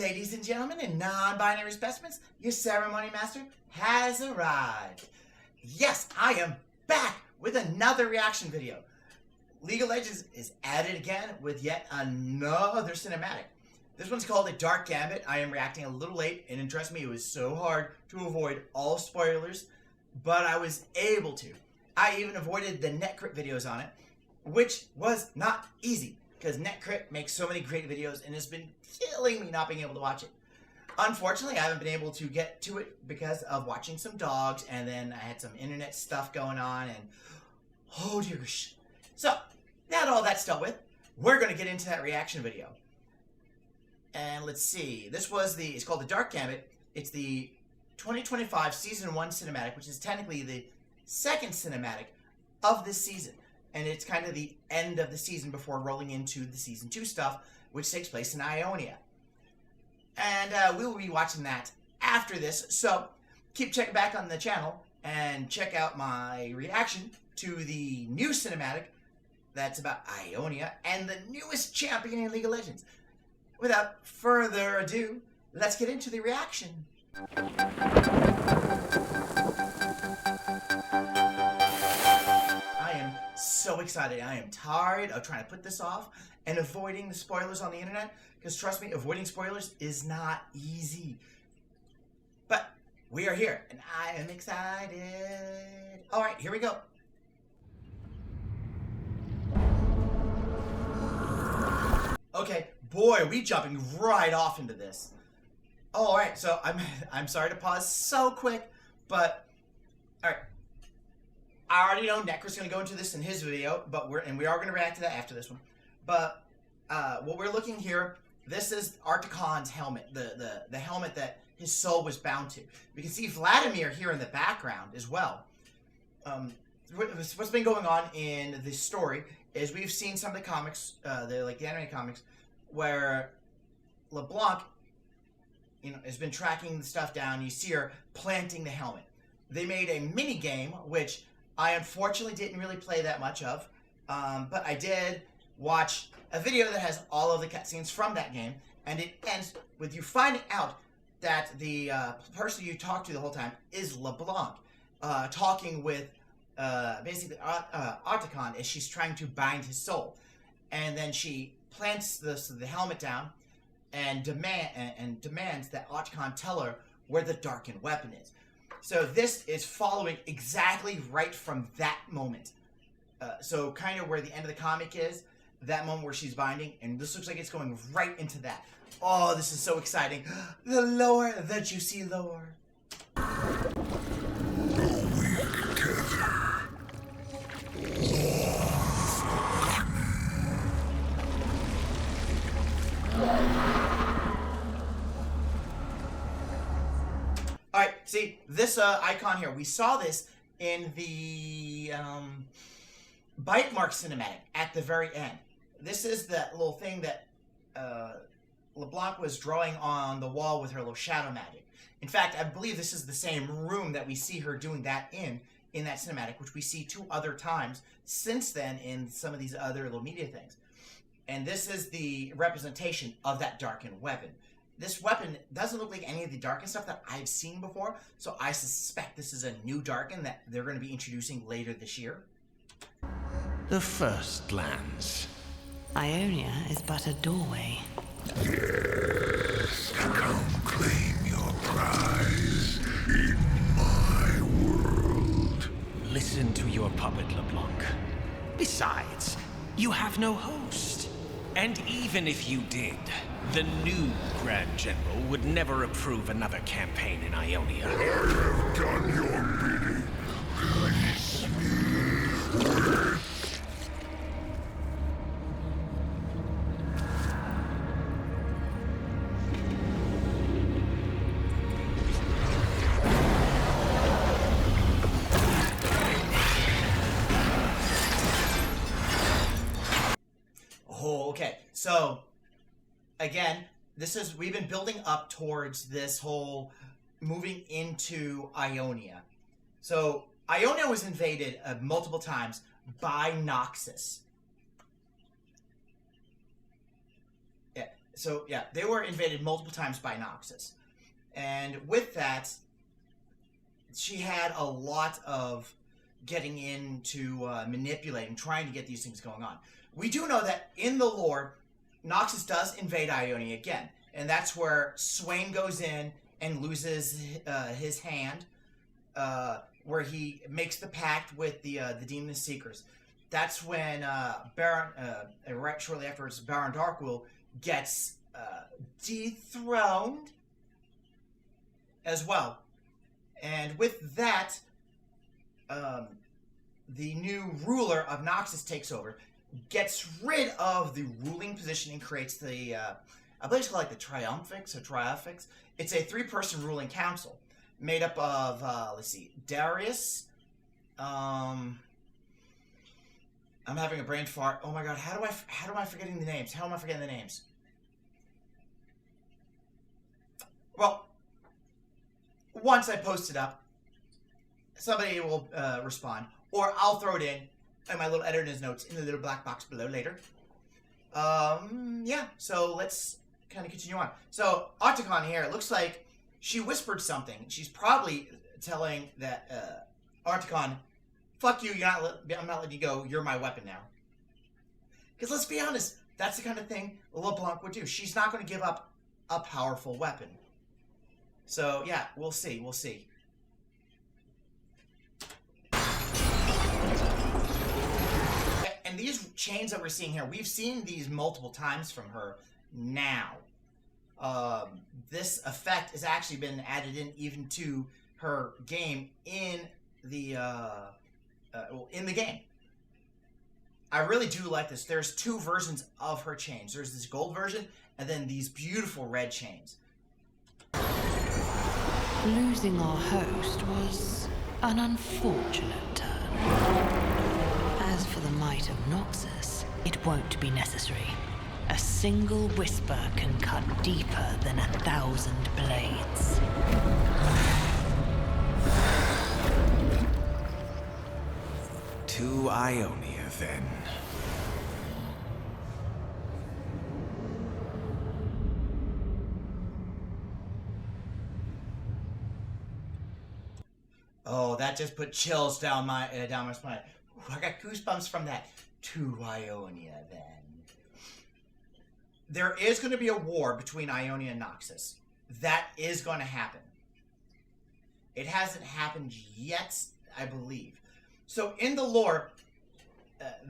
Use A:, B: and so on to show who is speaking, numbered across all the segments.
A: Ladies and gentlemen and non-binary specimens, your ceremony master has arrived. Yes, I am back with another reaction video. League of Legends is at it again with yet another cinematic. This one's called A Dark Gamit. I am reacting a little late, and trust me, it was so hard to avoid all spoilers, but I was able to. I even avoided the NetCrit videos on it, which was not easy, because NetCrit makes so many great videos and has been killing me not being able to watch it. Unfortunately, I haven't been able to get to it because of watching some dogs, and then I had some internet stuff going on, and oh dear gosh. So, now that all that's dealt with, we're going to get into that reaction video. And let's see, it's called The Dark Gamit. It's the 2025 Season 1 cinematic, which is technically the second cinematic of this season. And it's kind of the end of the season before rolling into the Season 2 stuff, which takes place in Ionia. And we will be watching that after this, so keep checking back on the channel and check out my reaction to the new cinematic that's about Ionia and the newest champion in League of Legends. Without further ado, let's get into the reaction. I am so excited. I am tired of trying to put this off and avoiding the spoilers on the internet, because trust me, avoiding spoilers is not easy. But we are here, and I am excited. All right, here we go. Okay, boy, are we jumping right off into this. All right, so I'm sorry to pause so quick, but all right. I already know Necro's going to go into this in his video, but we are going to react to that after this one. But what we're looking here, this is Arcane's helmet, the helmet that his soul was bound to. We can see Vladimir here in the background as well. What's been going on in this story is we've seen some of the comics, the anime comics, where LeBlanc, has been tracking the stuff down. You see her planting the helmet. They made a mini game, which I unfortunately didn't really play that much of, but I did watch a video that has all of the cutscenes from that game, and it ends with you finding out that the person you talk to the whole time is LeBlanc, talking with basically Arcane as she's trying to bind his soul. And then she plants the helmet down and demands that Arcane tell her where the darkened weapon is. So this is following exactly right from that moment. So kind of where the end of the comic is, that moment where she's binding, and this looks like it's going right into that. Oh, this is so exciting. The lore, the juicy lore. Alright, see, this icon here, we saw this in the bite mark cinematic at the very end. This is that little thing that LeBlanc was drawing on the wall with her little shadow magic. In fact, I believe this is the same room that we see her doing that in that cinematic, which we see 2 other times since then in some of these other little media things. And this is the representation of that darkened weapon. This weapon doesn't look like any of the darkened stuff that I've seen before, so I suspect this is a new darken that they're going to be introducing later this year.
B: The first lands.
C: Ionia is but a doorway.
D: Yes, come claim your prize in my world.
B: Listen to your puppet, LeBlanc. Besides, you have no host. And even if you did, the new Grand General would never approve another campaign in Ionia.
D: I have done your bidding. Grace me with...
A: Oh, okay. So, again, we've been building up towards this whole moving into Ionia. So, Ionia was invaded multiple times by Noxus. Yeah, So yeah, they were invaded multiple times by Noxus. And with that, she had a lot of getting into manipulating, trying to get these things going on. We do know that in the lore, Noxus does invade Ionia again. And that's where Swain goes in and loses his hand, where he makes the pact with the Demon Seekers. That's when shortly afterwards, Baron Darkwill gets dethroned as well. And with that, the new ruler of Noxus takes over, gets rid of the ruling position and creates the, I believe it's called like the Triumphix. It's a 3-person ruling council made up of, let's see, Darius, I'm having a brain fart. Oh my god, how am I forgetting the names? How am I forgetting the names? Well, once I post it up, somebody will respond, or I'll throw it in my little editor's notes in the little black box below later. Yeah, so let's kind of continue on. So, Octagon here, it looks like she whispered something. She's probably telling that Octagon, fuck you, I'm not letting you go, you're my weapon now. Because let's be honest, that's the kind of thing LeBlanc would do. She's not going to give up a powerful weapon. So, yeah, we'll see. And these chains that we're seeing here, we've seen these multiple times from her now. This effect has actually been added in even to her game in the game. I really do like this. There's 2 versions of her chains. There's this gold version, and then these beautiful red chains.
C: Losing our host was an unfortunate turn. As for the might of Noxus, it won't be necessary. A single whisper can cut deeper than 1,000 blades.
B: To Ionia, then.
A: Oh, that just put chills down my spine. Ooh, I got goosebumps from that. To Ionia, then. There is going to be a war between Ionia and Noxus. That is going to happen. It hasn't happened yet, I believe. So in the lore,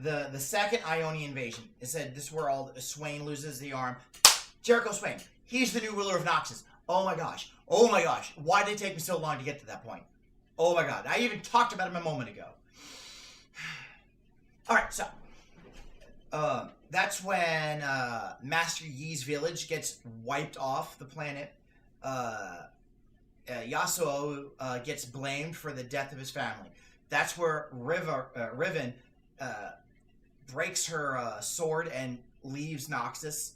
A: the second Ionia invasion, it said this is where all Swain loses the arm. Jericho Swain, he's the new ruler of Noxus. Oh my gosh. Why did it take me so long to get to that point? Oh my god. I even talked about him a moment ago. Alright, so that's when Master Yi's village gets wiped off the planet. Yasuo gets blamed for the death of his family. That's where Riven breaks her sword and leaves Noxus.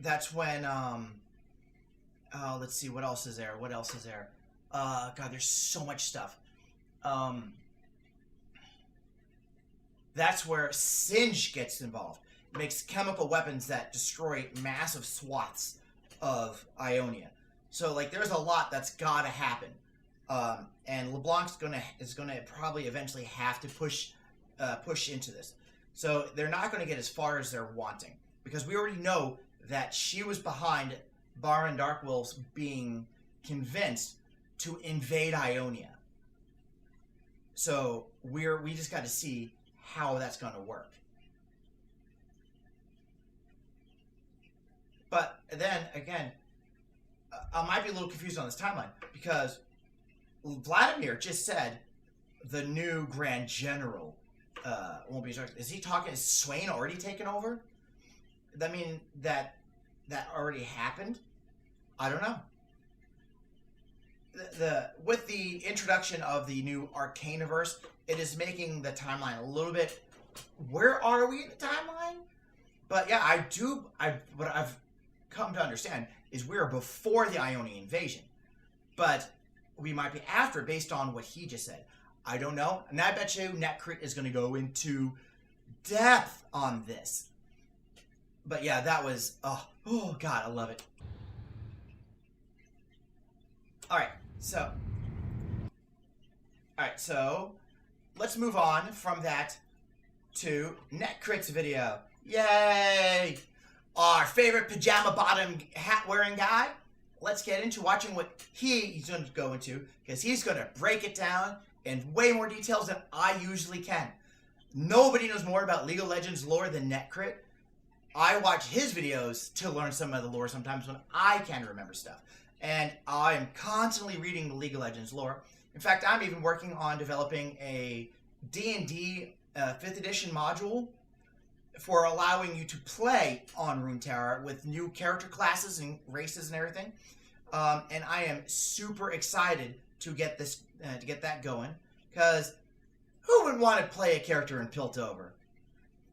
A: That's when, let's see, what else is there? God, there's so much stuff. That's where Singe gets involved. It makes chemical weapons that destroy massive swaths of Ionia. So, like, there's a lot that's gotta happen. And LeBlanc is gonna probably eventually have to push into this. So they're not gonna get as far as they're wanting, because we already know that she was behind Baron Darkwill's being convinced to invade Ionia. So we just got to see how that's gonna work. But then again, I might be a little confused on this timeline, because Vladimir just said the new Grand General won't be started. Is he talking? Is Swain already taken over? I mean, that already happened? I don't know. With the introduction of the new Arcaneverse, it is making the timeline a little bit. Where are we in the timeline? But yeah, what I've come to understand is we're before the Ionian invasion, but we might be after, based on what he just said. I don't know, and I bet you NetCrit is going to go into depth on this. But yeah, that was, oh God, I love it. Alright, so let's move on from that to Netcrit's video. Yay! Our favorite pajama bottom hat wearing guy. Let's get into watching what he's going to go into, because he's going to break it down in way more details than I usually can. Nobody knows more about League of Legends lore than Netcrit. I watch his videos to learn some of the lore sometimes when I can't remember stuff. And I am constantly reading the League of Legends lore. In fact, I'm even working on developing a D&D 5th edition module for allowing you to play on Runeterra with new character classes and races and everything. And I am super excited to get this, to get that going, because who would want to play a character in Piltover?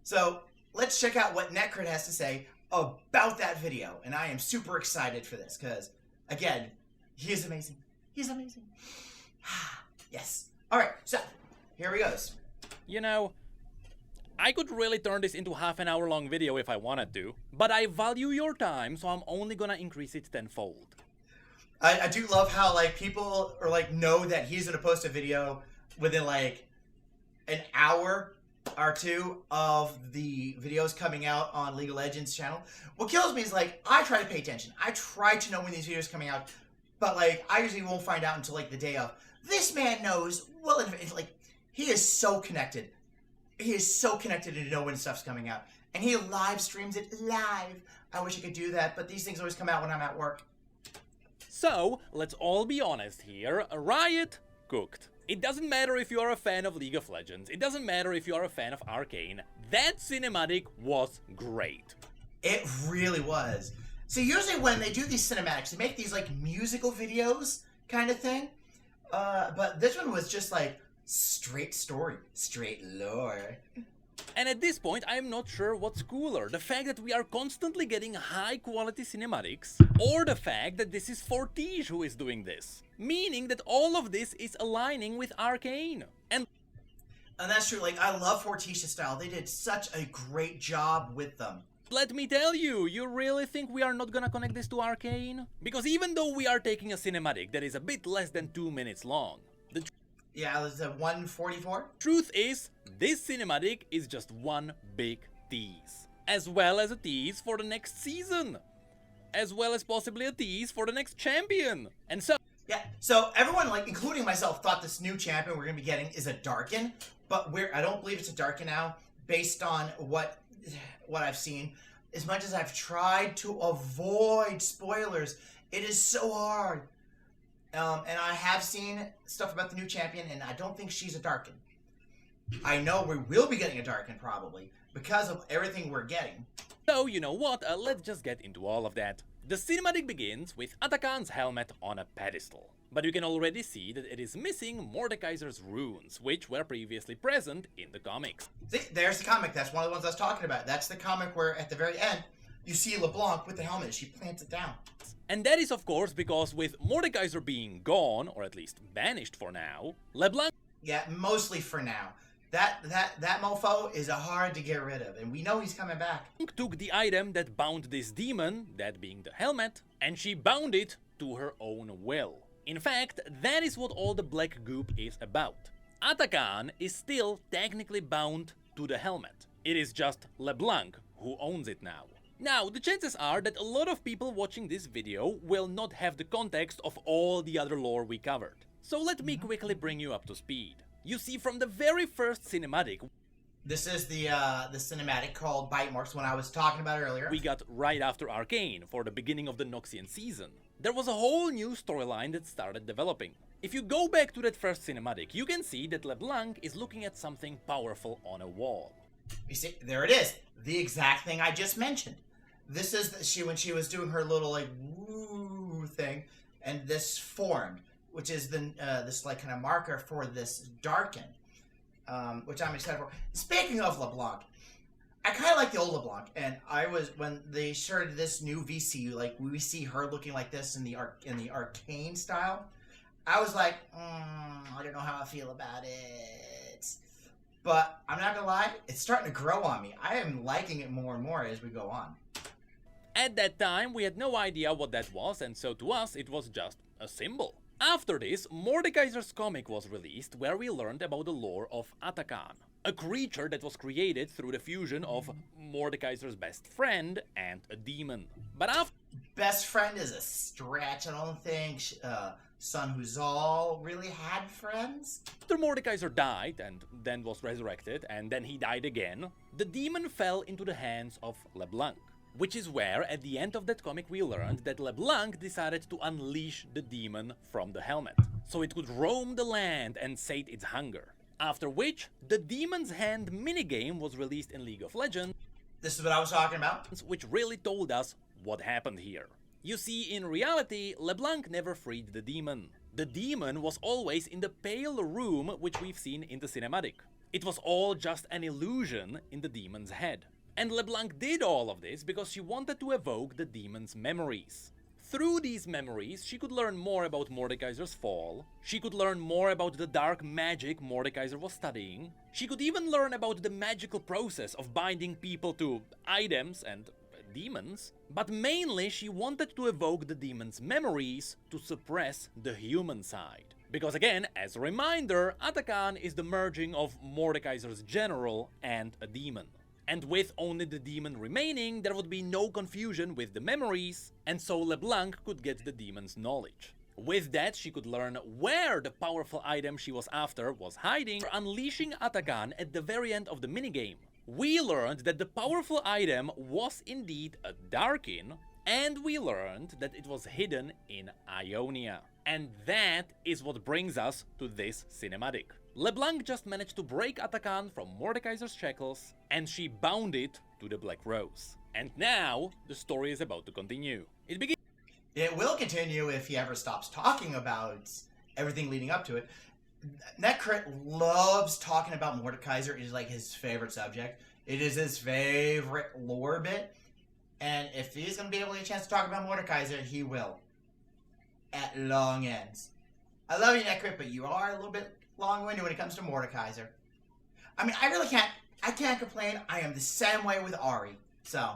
A: So let's check out what Netcrit has to say about that video. And I am super excited for this, because again, he is amazing. He's amazing. Yes. All right. So here he goes.
E: You know, I could really turn this into half an hour long video if I wanted to, but I value your time, so I'm only gonna increase it tenfold.
A: I do love how, like, people are like, know that he's gonna post a video within like an hour or two of the videos coming out on League of Legends channel. What kills me is, like, I try to pay attention. I try to know when these videos are coming out, but like I usually won't find out until like the day of. This man knows well. It's like, he is so connected. He is so connected to know when stuff's coming out. And he live streams it live. I wish I could do that, but these things always come out when I'm at work.
E: So, let's all be honest here, Riot cooked. It doesn't matter if you are a fan of League of Legends, it doesn't matter if you are a fan of Arcane, that cinematic was great.
A: It really was. So usually when they do these cinematics, they make these like musical videos kind of thing. But this one was just like straight story, straight lore.
E: And at this point, I'm not sure what's cooler, the fact that we are constantly getting high-quality cinematics, or the fact that this is Fortige who is doing this. Meaning that all of this is aligning with Arcane. And
A: that's true, like, I love Fortige's style. They did such a great job with them.
E: let me tell you, you really think we are not gonna connect this to Arcane? Because even though we are taking a cinematic that is a bit less than 2 minutes long,
A: yeah, it was a 144.
E: Truth is, this cinematic is just one big tease. As well as a tease for the next season. As well as possibly a tease for the next champion. And so...
A: Yeah, so everyone, like, including myself, thought this new champion we're going to be getting is a Darkin. But I don't believe it's a Darkin now, based on what I've seen. As much as I've tried to avoid spoilers, it is so hard. And I have seen stuff about the new champion, and I don't think she's a Darkin. I know we will be getting a Darkin, probably, because of everything we're getting.
E: So, you know what, let's just get into all of that. The cinematic begins with Atakan's helmet on a pedestal. But you can already see that it is missing Mordekaiser's runes, which were previously present in the comics.
A: See, there's the comic. That's one of the ones I was talking about. That's the comic where, at the very end, you see LeBlanc with the helmet. She plants it down.
E: And that is, of course, because with Mordekaiser being gone, or at least banished for now, LeBlanc...
A: Yeah, mostly for now. That mofo is hard to get rid of, and we know he's coming back.
E: took the item that bound this demon, that being the helmet, and she bound it to her own will. In fact, that is what all the black goop is about. Atakan is still technically bound to the helmet. It is just LeBlanc who owns it now. Now, the chances are that a lot of people watching this video will not have the context of all the other lore we covered. So let me quickly bring you up to speed. You see, from the very first cinematic...
A: This is the cinematic called Bite Marks, when I was talking about it earlier.
E: We got right after Arcane, for the beginning of the Noxian season. There was a whole new storyline that started developing. If you go back to that first cinematic, you can see that LeBlanc is looking at something powerful on a wall.
A: You see, there it is. The exact thing I just mentioned. This is when she was doing her little, like, woo thing, and this formed, which is this, like, kind of marker for this Darkin, which I'm excited for. Speaking of LeBlanc, I kind of like the old LeBlanc, and when they started this new VC, like, we see her looking like this in the Arcane style, I was like, I don't know how I feel about it. but I'm not gonna lie, it's starting to grow on me. I am liking it more and more as we go on.
E: At that time, we had no idea what that was, and so to us, it was just a symbol. After this, Mordekaiser's comic was released, where we learned about the lore of Atakan, a creature that was created through the fusion of Mordekaiser's best friend and a demon. But after
A: Best friend is a stretch. I don't think Sun Huzal really had friends.
E: Mordekaiser died and then was resurrected, and then he died again, the demon fell into the hands of LeBlanc. Which is where, at the end of that comic, we learned that LeBlanc decided to unleash the demon from the helmet, so it could roam the land and sate its hunger. After which, the Demon's Hand minigame was released in League of Legends,
A: This is what I was talking about.
E: which really told us what happened here. You see, in reality, LeBlanc never freed the demon. The demon was always in the pale room which we've seen in the cinematic. It was all just an illusion in the demon's head. And LeBlanc did all of this because she wanted to evoke the demon's memories. Through these memories, she could learn more about Mordekaiser's fall, she could learn more about the dark magic Mordekaiser was studying, she could even learn about the magical process of binding people to items and demons, but mainly she wanted to evoke the demon's memories to suppress the human side. Because again, as a reminder, Atakan is the merging of Mordekaiser's general and a demon. And with only the demon remaining, there would be no confusion with the memories, and so LeBlanc could get the demon's knowledge. With that, she could learn where the powerful item she was after was hiding, unleashing Atakan at the very end of the minigame. We learned that the powerful item was indeed a Darkin, and we learned that it was hidden in Ionia. And that is what brings us to this cinematic. LeBlanc just managed to break Atakan from Mordekaiser's shackles, and she bound it to the Black Rose. And now, the story is about to continue.
A: It will continue if he ever stops talking about everything leading up to it. Netcrit loves talking about Mordekaiser. It is like his favorite subject. It is his favorite lore bit. And if he's going to be able to get a chance to talk about Mordekaiser, he will. At long ends. I love you, Netcrit, but you are a little bit long-winded when it comes to Mordekaiser. I mean, I can't complain. I am the same way with Ari. So,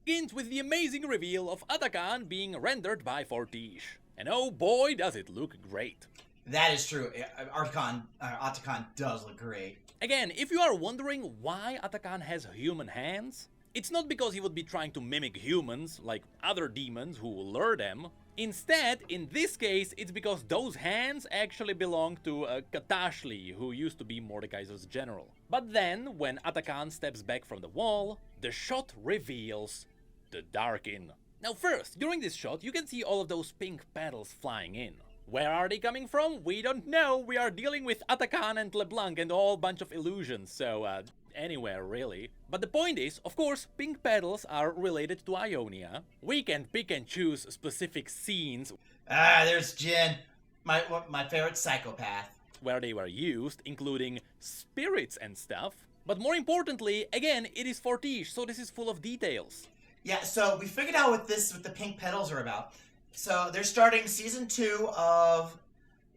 E: Begins with the amazing reveal of Atakan being rendered by Fortiche. And oh boy, does it look great.
A: That is true. Atakan does look great.
E: Again, if you are wondering why Atakan has human hands, it's not because he would be trying to mimic humans like other demons who lure them. Instead, in this case, it's because those hands actually belong to Katashli, who used to be Mordekaiser's general. But then, when Atakan steps back from the wall, the shot reveals the Darkin. Now first, during this shot, you can see all of those pink petals flying in. Where are they coming from? We don't know. We are dealing with Atakan and LeBlanc and a whole bunch of illusions, so anywhere really. But the point is, of course, pink petals are related to Ionia. We can pick and choose specific scenes.
A: There's Jin, my favorite psychopath.
E: Where they were used, including spirits and stuff. But more importantly, again, it is Fortiche, so this is full of details.
A: Yeah, so we figured out what the pink petals are about. So they're starting season 2 of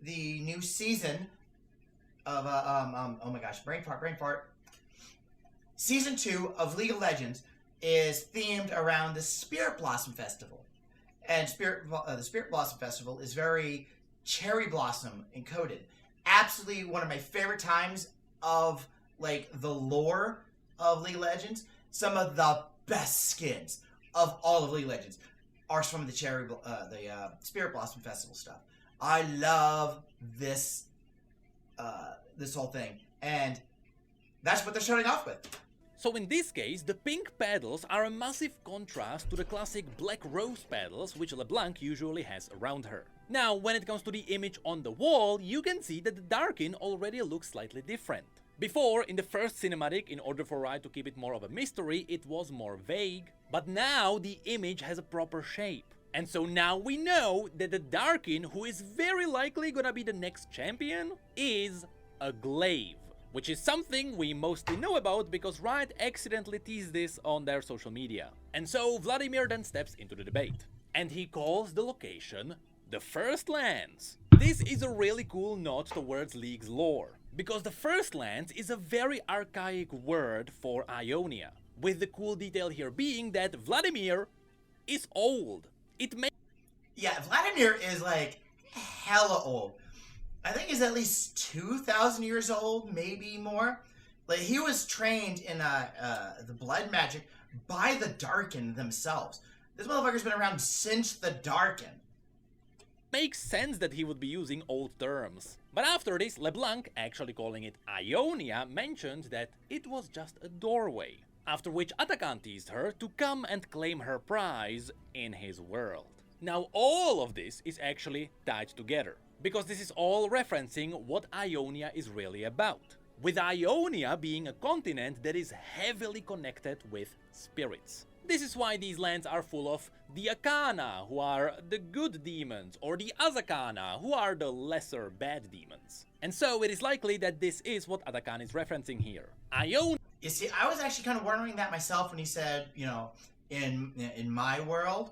A: the new season of oh my gosh, brain fart. Season 2 of League of Legends is themed around the Spirit Blossom Festival. And the Spirit Blossom Festival is very cherry blossom encoded. Absolutely one of my favorite times of like the lore of League of Legends. Some of the best skins of all of League of Legends are from the Spirit Blossom Festival stuff. I love this this whole thing, and that's what they're starting off with.
E: So in this case, the pink petals are a massive contrast to the classic black rose petals which LeBlanc usually has around her. Now, when it comes to the image on the wall, you can see that the Darkin already looks slightly different. Before, in the first cinematic, in order for Riot to keep it more of a mystery, it was more vague. But now the image has a proper shape. And so now we know that the Darkin, who is very likely gonna be the next champion, is a glaive. Which is something we mostly know about because Riot accidentally teased this on their social media. And so Vladimir then steps into the debate. And he calls the location the First Lands. This is a really cool nod towards League's lore. Because the first lance is a very archaic word for Ionia, with the cool detail here being that Vladimir is old. It makes
A: Yeah, Vladimir is like hella old. I think he's at least 2,000 years old, maybe more. Like, he was trained in the blood magic by the Darkin themselves. This motherfucker's been around since the Darkin.
E: makes sense that he would be using old terms. But after this, LeBlanc, actually calling it Ionia, mentioned that it was just a doorway. After which Atakan teased her to come and claim her prize in his world. Now all of this is actually tied together, because this is all referencing what Ionia is really about. With Ionia being a continent that is heavily connected with spirits. This is why these lands are full of the Akana, who are the good demons, or the Azakana, who are the lesser bad demons. And so it is likely that this is what Atakan is referencing here. Ionia
A: You see, I was actually kind of wondering that myself when he said, you know, in my world.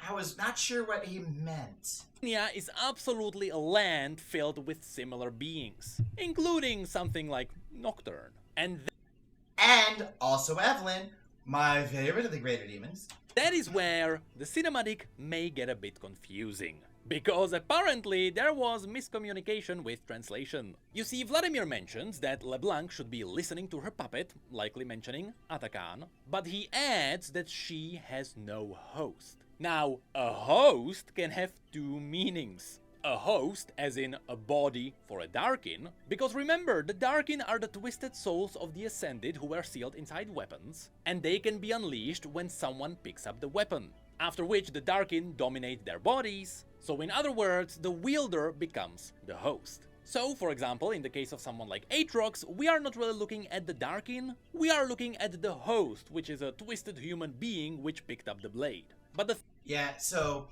A: I was not sure what he meant.
E: is absolutely a land filled with similar beings, including something like Nocturne.
A: And also Evelyn, my favorite of the greater demons.
E: That is where the cinematic may get a bit confusing. Because apparently there was miscommunication with translation. You see, Vladimir mentions that LeBlanc should be listening to her puppet, likely mentioning Atakan, but he adds that she has no host. Now, a host can have two meanings. A host, as in a body for a Darkin, because remember, the Darkin are the twisted souls of the Ascended who were sealed inside weapons, and they can be unleashed when someone picks up the weapon, after which the Darkin dominate their bodies. So in other words, the wielder becomes the host. So, for example, in the case of someone like Aatrox, we are not really looking at the Darkin, we are looking at the host, which is a twisted human being which picked up the blade. But
A: Yeah, so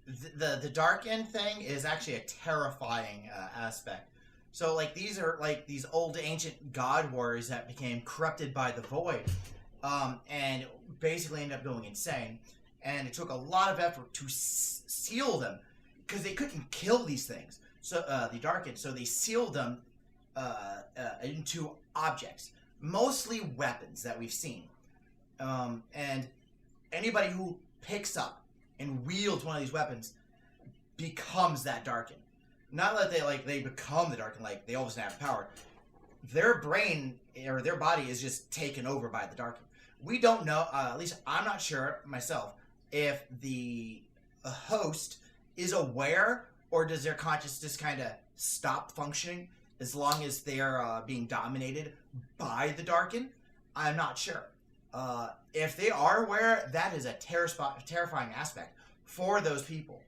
A: the Darkin thing is actually a terrifying aspect. So, like, these are like these old ancient god warriors that became corrupted by the void, and basically ended up going insane. And it took a lot of effort to seal them because they couldn't kill these things. So the Darkin, so they sealed them into objects, mostly weapons that we've seen, and anybody who picks up and wields one of these weapons becomes that Darkin. Not that they become the Darkin, like they all of a sudden have power. Their brain or their body is just taken over by the Darkin. We don't know, at least I'm not sure myself, if the host is aware or does their consciousness just kind of stop functioning as long as they're being dominated by the Darkin. I'm not sure. If they are aware, that is a terrifying aspect for those people.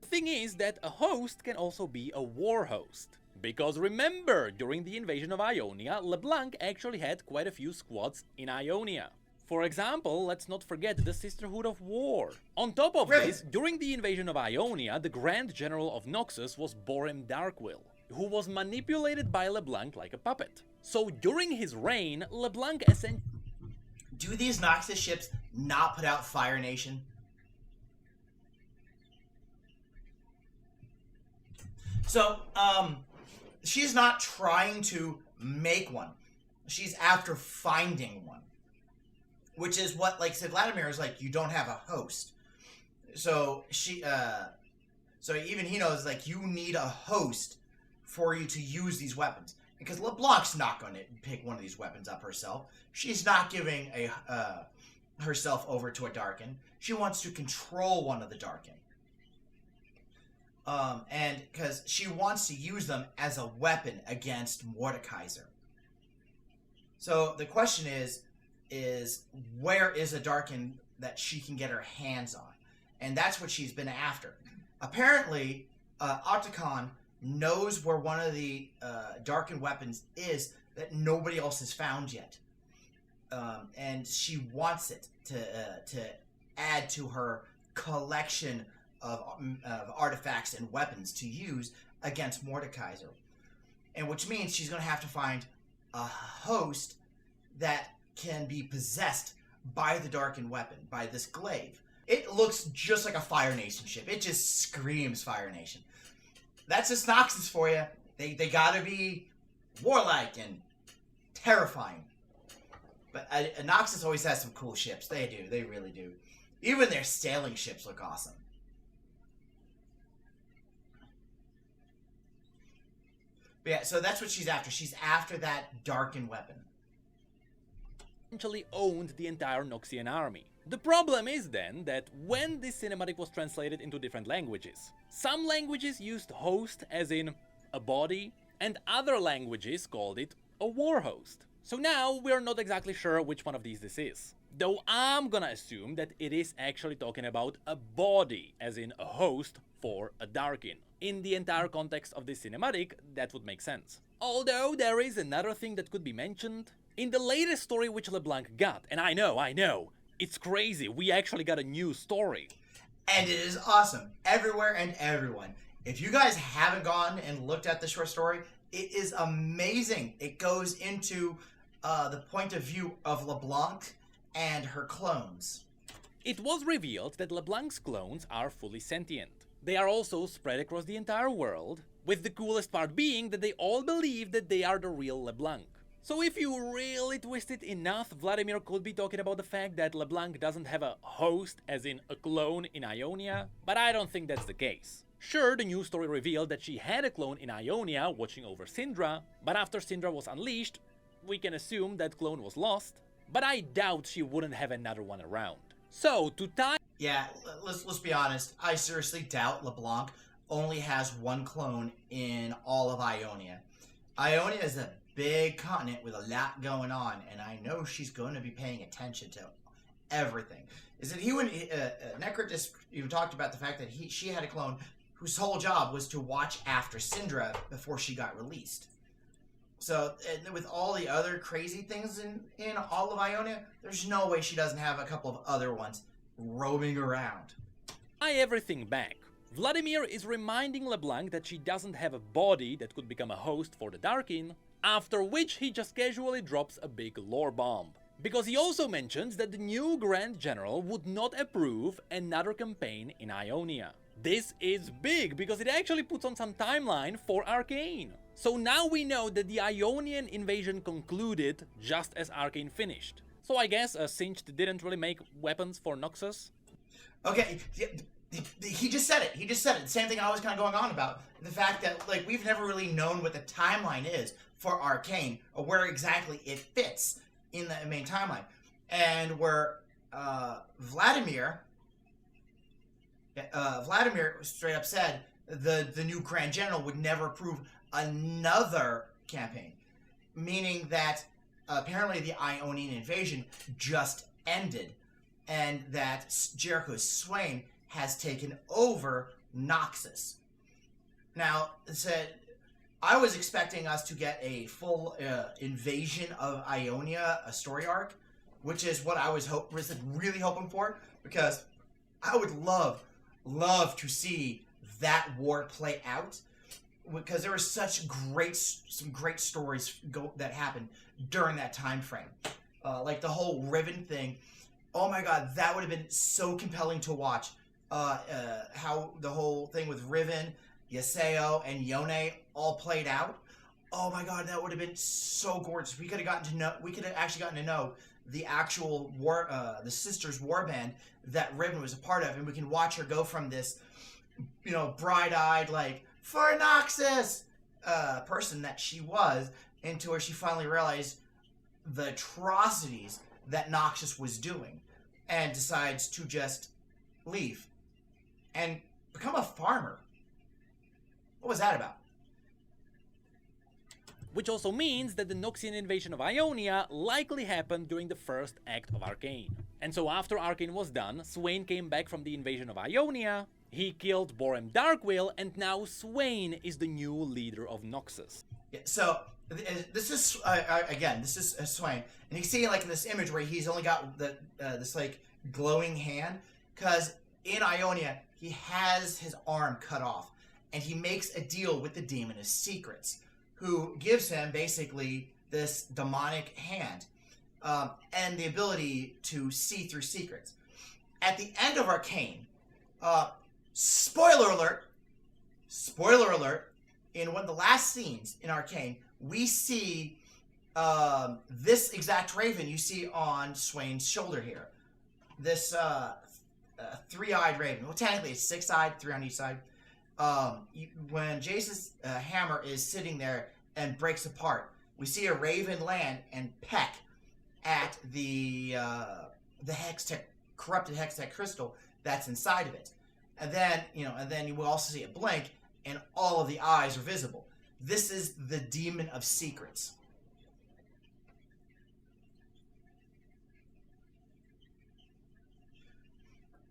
E: the thing is that a host can also be a war host. Because remember, during the invasion of Ionia, LeBlanc actually had quite a few squads in Ionia. For example, let's not forget the Sisterhood of War. On top of this, during the invasion of Ionia, the Grand General of Noxus was Borim Darkwill, who was manipulated by LeBlanc like a puppet. So during his reign, LeBlanc essentially...
A: Do these Noxus ships not put out Fire Nation? So, she's not trying to make one. She's after finding one. Which is what, like, said Vladimir is like, you don't have a host. So, so even he knows, like, you need a host for you to use these weapons. Because LeBlanc's not going to pick one of these weapons up herself. She's not giving herself over to a Darkin. She wants to control one of the Darkin. And because she wants to use them as a weapon against Mordekaiser. So the question is where is a Darkin that she can get her hands on? And that's what she's been after. Apparently, Atakan knows where one of the Darkin weapons is that nobody else has found yet. And she wants it to add to her collection of artifacts and weapons to use against Mordekaiser. And which means she's going to have to find a host that can be possessed by the Darkin weapon, by this glaive. It looks just like a Fire Nation ship. It just screams Fire Nation. That's just Noxus for you. They gotta be warlike and terrifying. But Noxus always has some cool ships. They do. They really do. Even their sailing ships look awesome. But yeah, so that's what she's after. She's after that darkened weapon.
E: Essentially owned the entire Noxian army. The problem is then that when this cinematic was translated into different languages, some languages used host as in a body, and other languages called it a war host. So now we're not exactly sure which one of these this is. Though I'm gonna assume that it is actually talking about a body, as in a host for a Darkin. In the entire context of this cinematic, that would make sense. Although there is another thing that could be mentioned. In the latest story which LeBlanc got, and I know, it's crazy, we actually got a new story.
A: And it is awesome. Everywhere and everyone. If you guys haven't gone and looked at the short story, it is amazing. It goes into the point of view of LeBlanc and her clones.
E: It was revealed that LeBlanc's clones are fully sentient. They are also spread across the entire world, with the coolest part being that they all believe that they are the real LeBlanc. So if you really twist it enough, Vladimir could be talking about the fact that LeBlanc doesn't have a host, as in a clone in Ionia, but I don't think that's the case. Sure, the new story revealed that she had a clone in Ionia watching over Syndra, but after Syndra was unleashed, we can assume that clone was lost, but I doubt she wouldn't have another one around. So, to tie...
A: Yeah, let's be honest, I seriously doubt LeBlanc only has one clone in all of Ionia. Ionia is a big continent with a lot going on, and I know she's going to be paying attention to everything. Is that Necro just even talked about the fact that she had a clone whose whole job was to watch after Syndra before she got released. So with all the other crazy things in all of Ionia, there's no way she doesn't have a couple of other ones roaming around.
E: Tie everything back. Vladimir is reminding LeBlanc that she doesn't have a body that could become a host for the Darkin, after which he just casually drops a big lore bomb. Because he also mentions that the new Grand General would not approve another campaign in Ionia. This is big because it actually puts on some timeline for Arcane. So now we know that the Ionian invasion concluded just as Arcane finished. So I guess Singed didn't really make weapons for Noxus.
A: Okay, he just said it. He just said it. The same thing I was kind of going on about. The fact that, like, we've never really known what the timeline is for Arcane, or where exactly it fits in the main timeline. And where Vladimir straight up said the new Grand General would never approve another campaign. Meaning that apparently the Ionian invasion just ended, and that Jericho's Swain has taken over Noxus. Now, I was expecting us to get a full invasion of Ionia, a story arc, which is what I was really hoping for, because I would love to see that war play out, because there were some great stories that happened during that time frame, like the whole Riven thing. Oh my god, that would have been so compelling to watch. How the whole thing with Riven, Yaseo, and Yone all played out. Oh my god, that would have been so gorgeous. We could have actually gotten to know the actual war, the sisters' warband that Riven was a part of, and we can watch her go from this, bright-eyed, like, for Noxus person that she was, into where she finally realized the atrocities that Noxus was doing, and decides to just leave and become a farmer. What was that about?
E: Which also means that the Noxian invasion of Ionia likely happened during the first act of Arcane. And so after Arcane was done, Swain came back from the invasion of Ionia, he killed Borem Darkwill, and now Swain is the new leader of Noxus.
A: Yeah, so this is Swain, and you see like in this image where he's only got this like glowing hand, because in Ionia he has his arm cut off, and he makes a deal with the Demon of Secrets, who gives him basically this demonic hand and the ability to see through secrets. At the end of Arcane, spoiler alert, in one of the last scenes in Arcane, we see this exact raven you see on Swain's shoulder here. This three-eyed raven. Well, technically it's six-eyed, three on each side. When Jace's hammer is sitting there and breaks apart, we see a raven land and peck at the corrupted hextech crystal that's inside of it. And then, you will also see it blink, and all of the eyes are visible. This is the Demon of Secrets.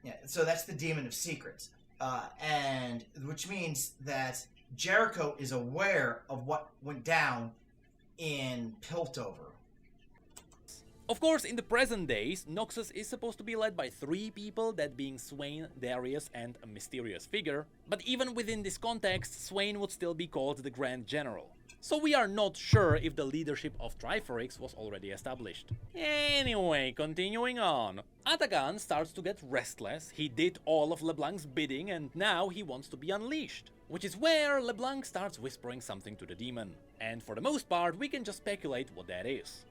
A: Yeah, so that's the Demon of Secrets. And which means that Jericho is aware of what went down in Piltover.
E: Of course, in the present days, Noxus is supposed to be led by 3 people, that being Swain, Darius, and a mysterious figure. But even within this context, Swain would still be called the Grand General. So we are not sure if the leadership of Triforix was already established. Anyway, continuing on. Atakan starts to get restless, he did all of LeBlanc's bidding and now he wants to be unleashed. Which is where LeBlanc starts whispering something to the demon. And for the most part, we can just speculate what that is.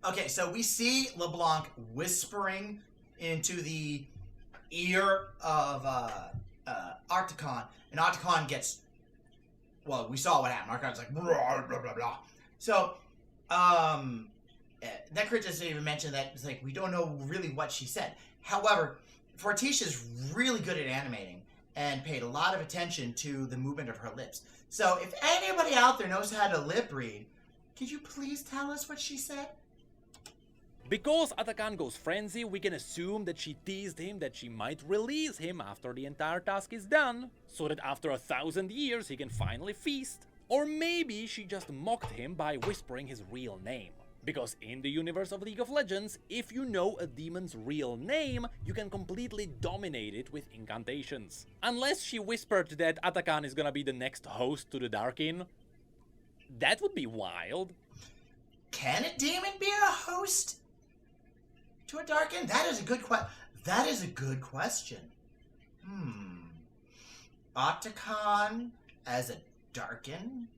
A: Okay, so we see LeBlanc whispering into the ear of Arcane, and Arcane gets... Well, we saw what happened. Arcane's like, blah, blah, blah, blah. So, Necrit just even mentioned that it's like, we don't know really what she said. However, Fortitia's really good at animating and paid a lot of attention to the movement of her lips. So, if anybody out there knows how to lip read, could you please tell us what she said?
E: Because Atakan goes frenzy, we can assume that she teased him that she might release him after the entire task is done, so that after 1,000 years he can finally feast. Or maybe she just mocked him by whispering his real name. Because in the universe of League of Legends, if you know a demon's real name, you can completely dominate it with incantations. Unless she whispered that Atakan is gonna be the next host to the Darkin. That would be wild.
A: Can a demon be a host to a Darkin? That is a good question. Atakan as a Darkin?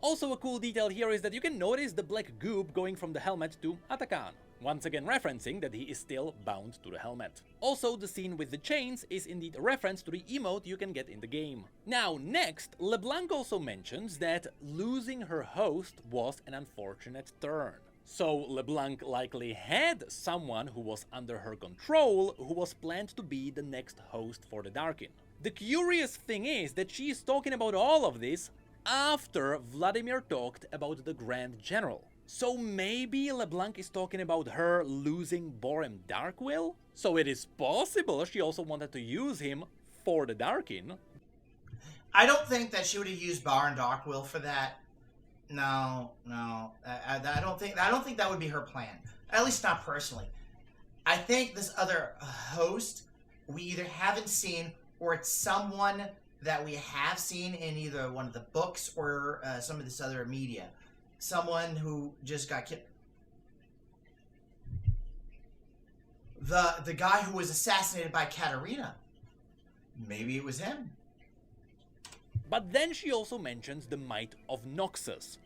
E: Also a cool detail here is that you can notice the black goop going from the helmet to Atakan. Once again referencing that he is still bound to the helmet. Also, the scene with the chains is indeed a reference to the emote you can get in the game. Now, next, LeBlanc also mentions that losing her host was an unfortunate turn. So LeBlanc likely had someone who was under her control who was planned to be the next host for the Darkin. The curious thing is that she is talking about all of this after Vladimir talked about the Grand General. So maybe LeBlanc is talking about her losing Borem Darkwill? So it is possible she also wanted to use him for the Darkin.
A: I don't think that she would have used Borem Darkwill for that. No. I don't think that would be her plan. At least not personally. I think this other host we either haven't seen or it's someone that we have seen in either one of the books or some of this other media. Someone who just got killed. The guy who was assassinated by Katarina. Maybe it was him.
E: But then she also mentions the might of Noxus,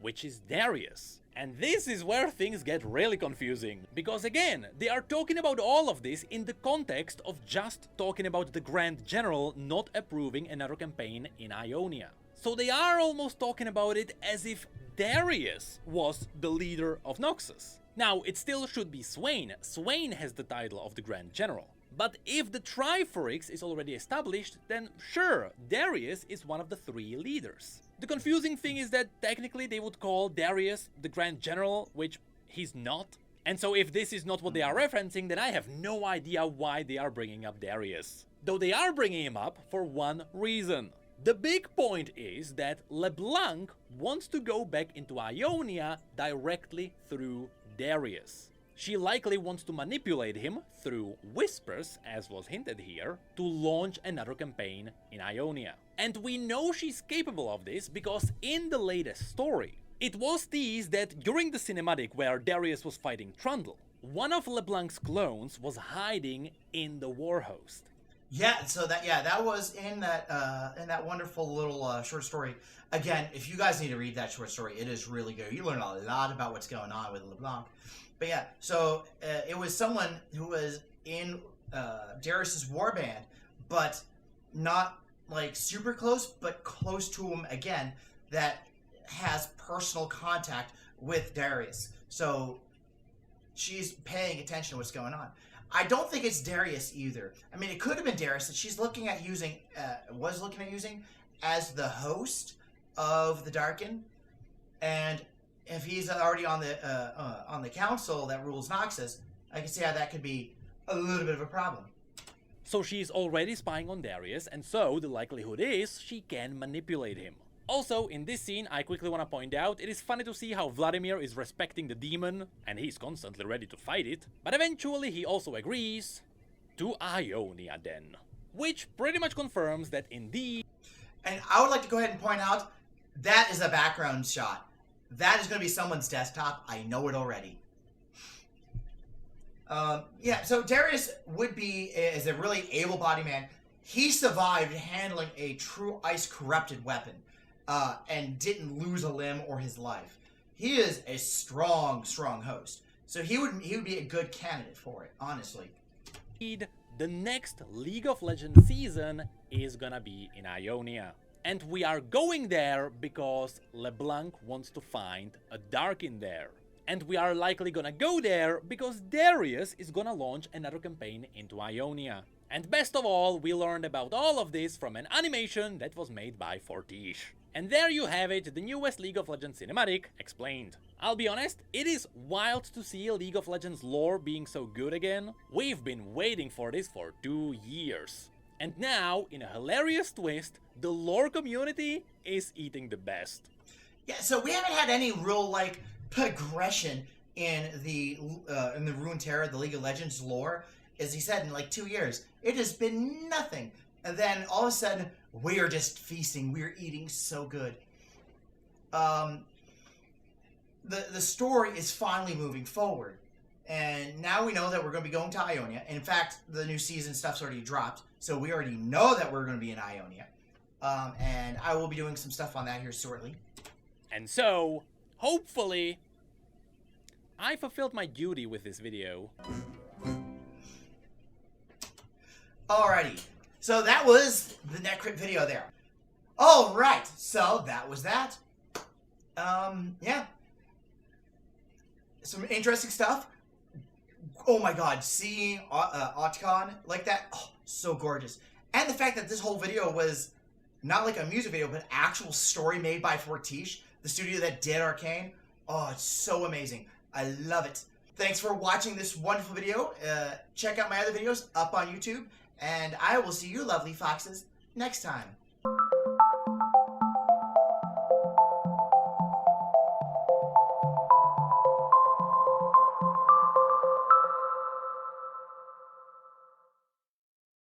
E: which is Darius. And this is where things get really confusing, because again, they are talking about all of this in the context of just talking about the Grand General not approving another campaign in Ionia. So they are almost talking about it as if Darius was the leader of Noxus. Now, it still should be Swain. Swain has the title of the Grand General. But if the Triforix is already established, then sure, Darius is one of the 3 leaders. The confusing thing is that technically they would call Darius the Grand General, which he's not. And so if this is not what they are referencing, then I have no idea why they are bringing up Darius. Though they are bringing him up for one reason. The big point is that LeBlanc wants to go back into Ionia directly through Darius. She likely wants to manipulate him through whispers, as was hinted here, to launch another campaign in Ionia. And we know she's capable of this because in the latest story, it was teased that during the cinematic where Darius was fighting Trundle, one of LeBlanc's clones was hiding in the Warhost.
A: Yeah, so that was in that wonderful little short story. Again, if you guys need to read that short story, it is really good. You learn a lot about what's going on with LeBlanc. But yeah, so it was someone who was in Darius's warband, but not like super close, but close to him again, that has personal contact with Darius. So she's paying attention to what's going on. I don't think it's Darius either. I mean, it could have been Darius that she's looking at using, was looking at using as the host of the Darkin, and if he's already on the council that rules Noxus, I can see how that could be a little bit of a problem.
E: So she's already spying on Darius, and so the likelihood is she can manipulate him. Also, in this scene, I quickly want to point out, it is funny to see how Vladimir is respecting the demon, and he's constantly ready to fight it, but eventually he also agrees to Ionia then. Which pretty much confirms that indeed...
A: And I would like to go ahead and point out, that is a background shot. That is going to be someone's desktop. I know it already. Yeah, so Darius would be, is a really able-bodied man. He survived handling a true ice-corrupted weapon. And didn't lose a limb or his life. He is a strong host. So he would be a good candidate for it, honestly.
E: The next League of Legends season is gonna be in Ionia. And we are going there because LeBlanc wants to find a Dark in there. And we are likely gonna go there because Darius is gonna launch another campaign into Ionia. And best of all, we learned about all of this from an animation that was made by Fortiche. And there you have it, the newest League of Legends cinematic explained. I'll be honest, it is wild to see League of Legends lore being so good again. We've been waiting for this for 2 years. And now, in a hilarious twist, the lore community is eating the best.
A: Yeah, so we haven't had any real, like, progression in the Runeterra, the League of Legends lore. As he said, in like 2 years, it has been nothing. And then all of a sudden, we are just feasting. We are eating so good. The story is finally moving forward. And now we know that we're going to be going to Ionia. In fact, the new season stuff's already dropped. So we already know that we're going to be in Ionia. And I will be doing some stuff on that here shortly.
E: And so, hopefully, I fulfilled my duty with this video.
A: Alrighty. So that was the NetCrypt video there. Alright, so that was that. Yeah. Some interesting stuff. Oh my god, seeing Arcane like that, oh, so gorgeous. And the fact that this whole video was not like a music video, but actual story made by Fortiche, the studio that did Arcane. Oh, it's so amazing. I love it. Thanks for watching this wonderful video. Check out my other videos up on YouTube. And I will see you lovely foxes next time.